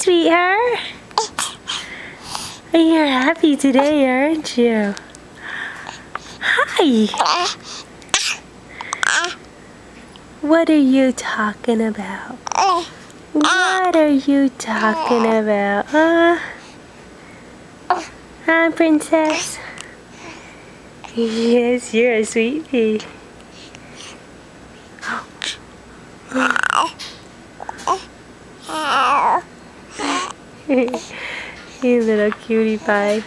sweetheart. You're happy today, aren't you? Hi. What are you talking about? What are you talking about, huh? Huh, princess? Yes, you're a sweet pea. You little cutie pie.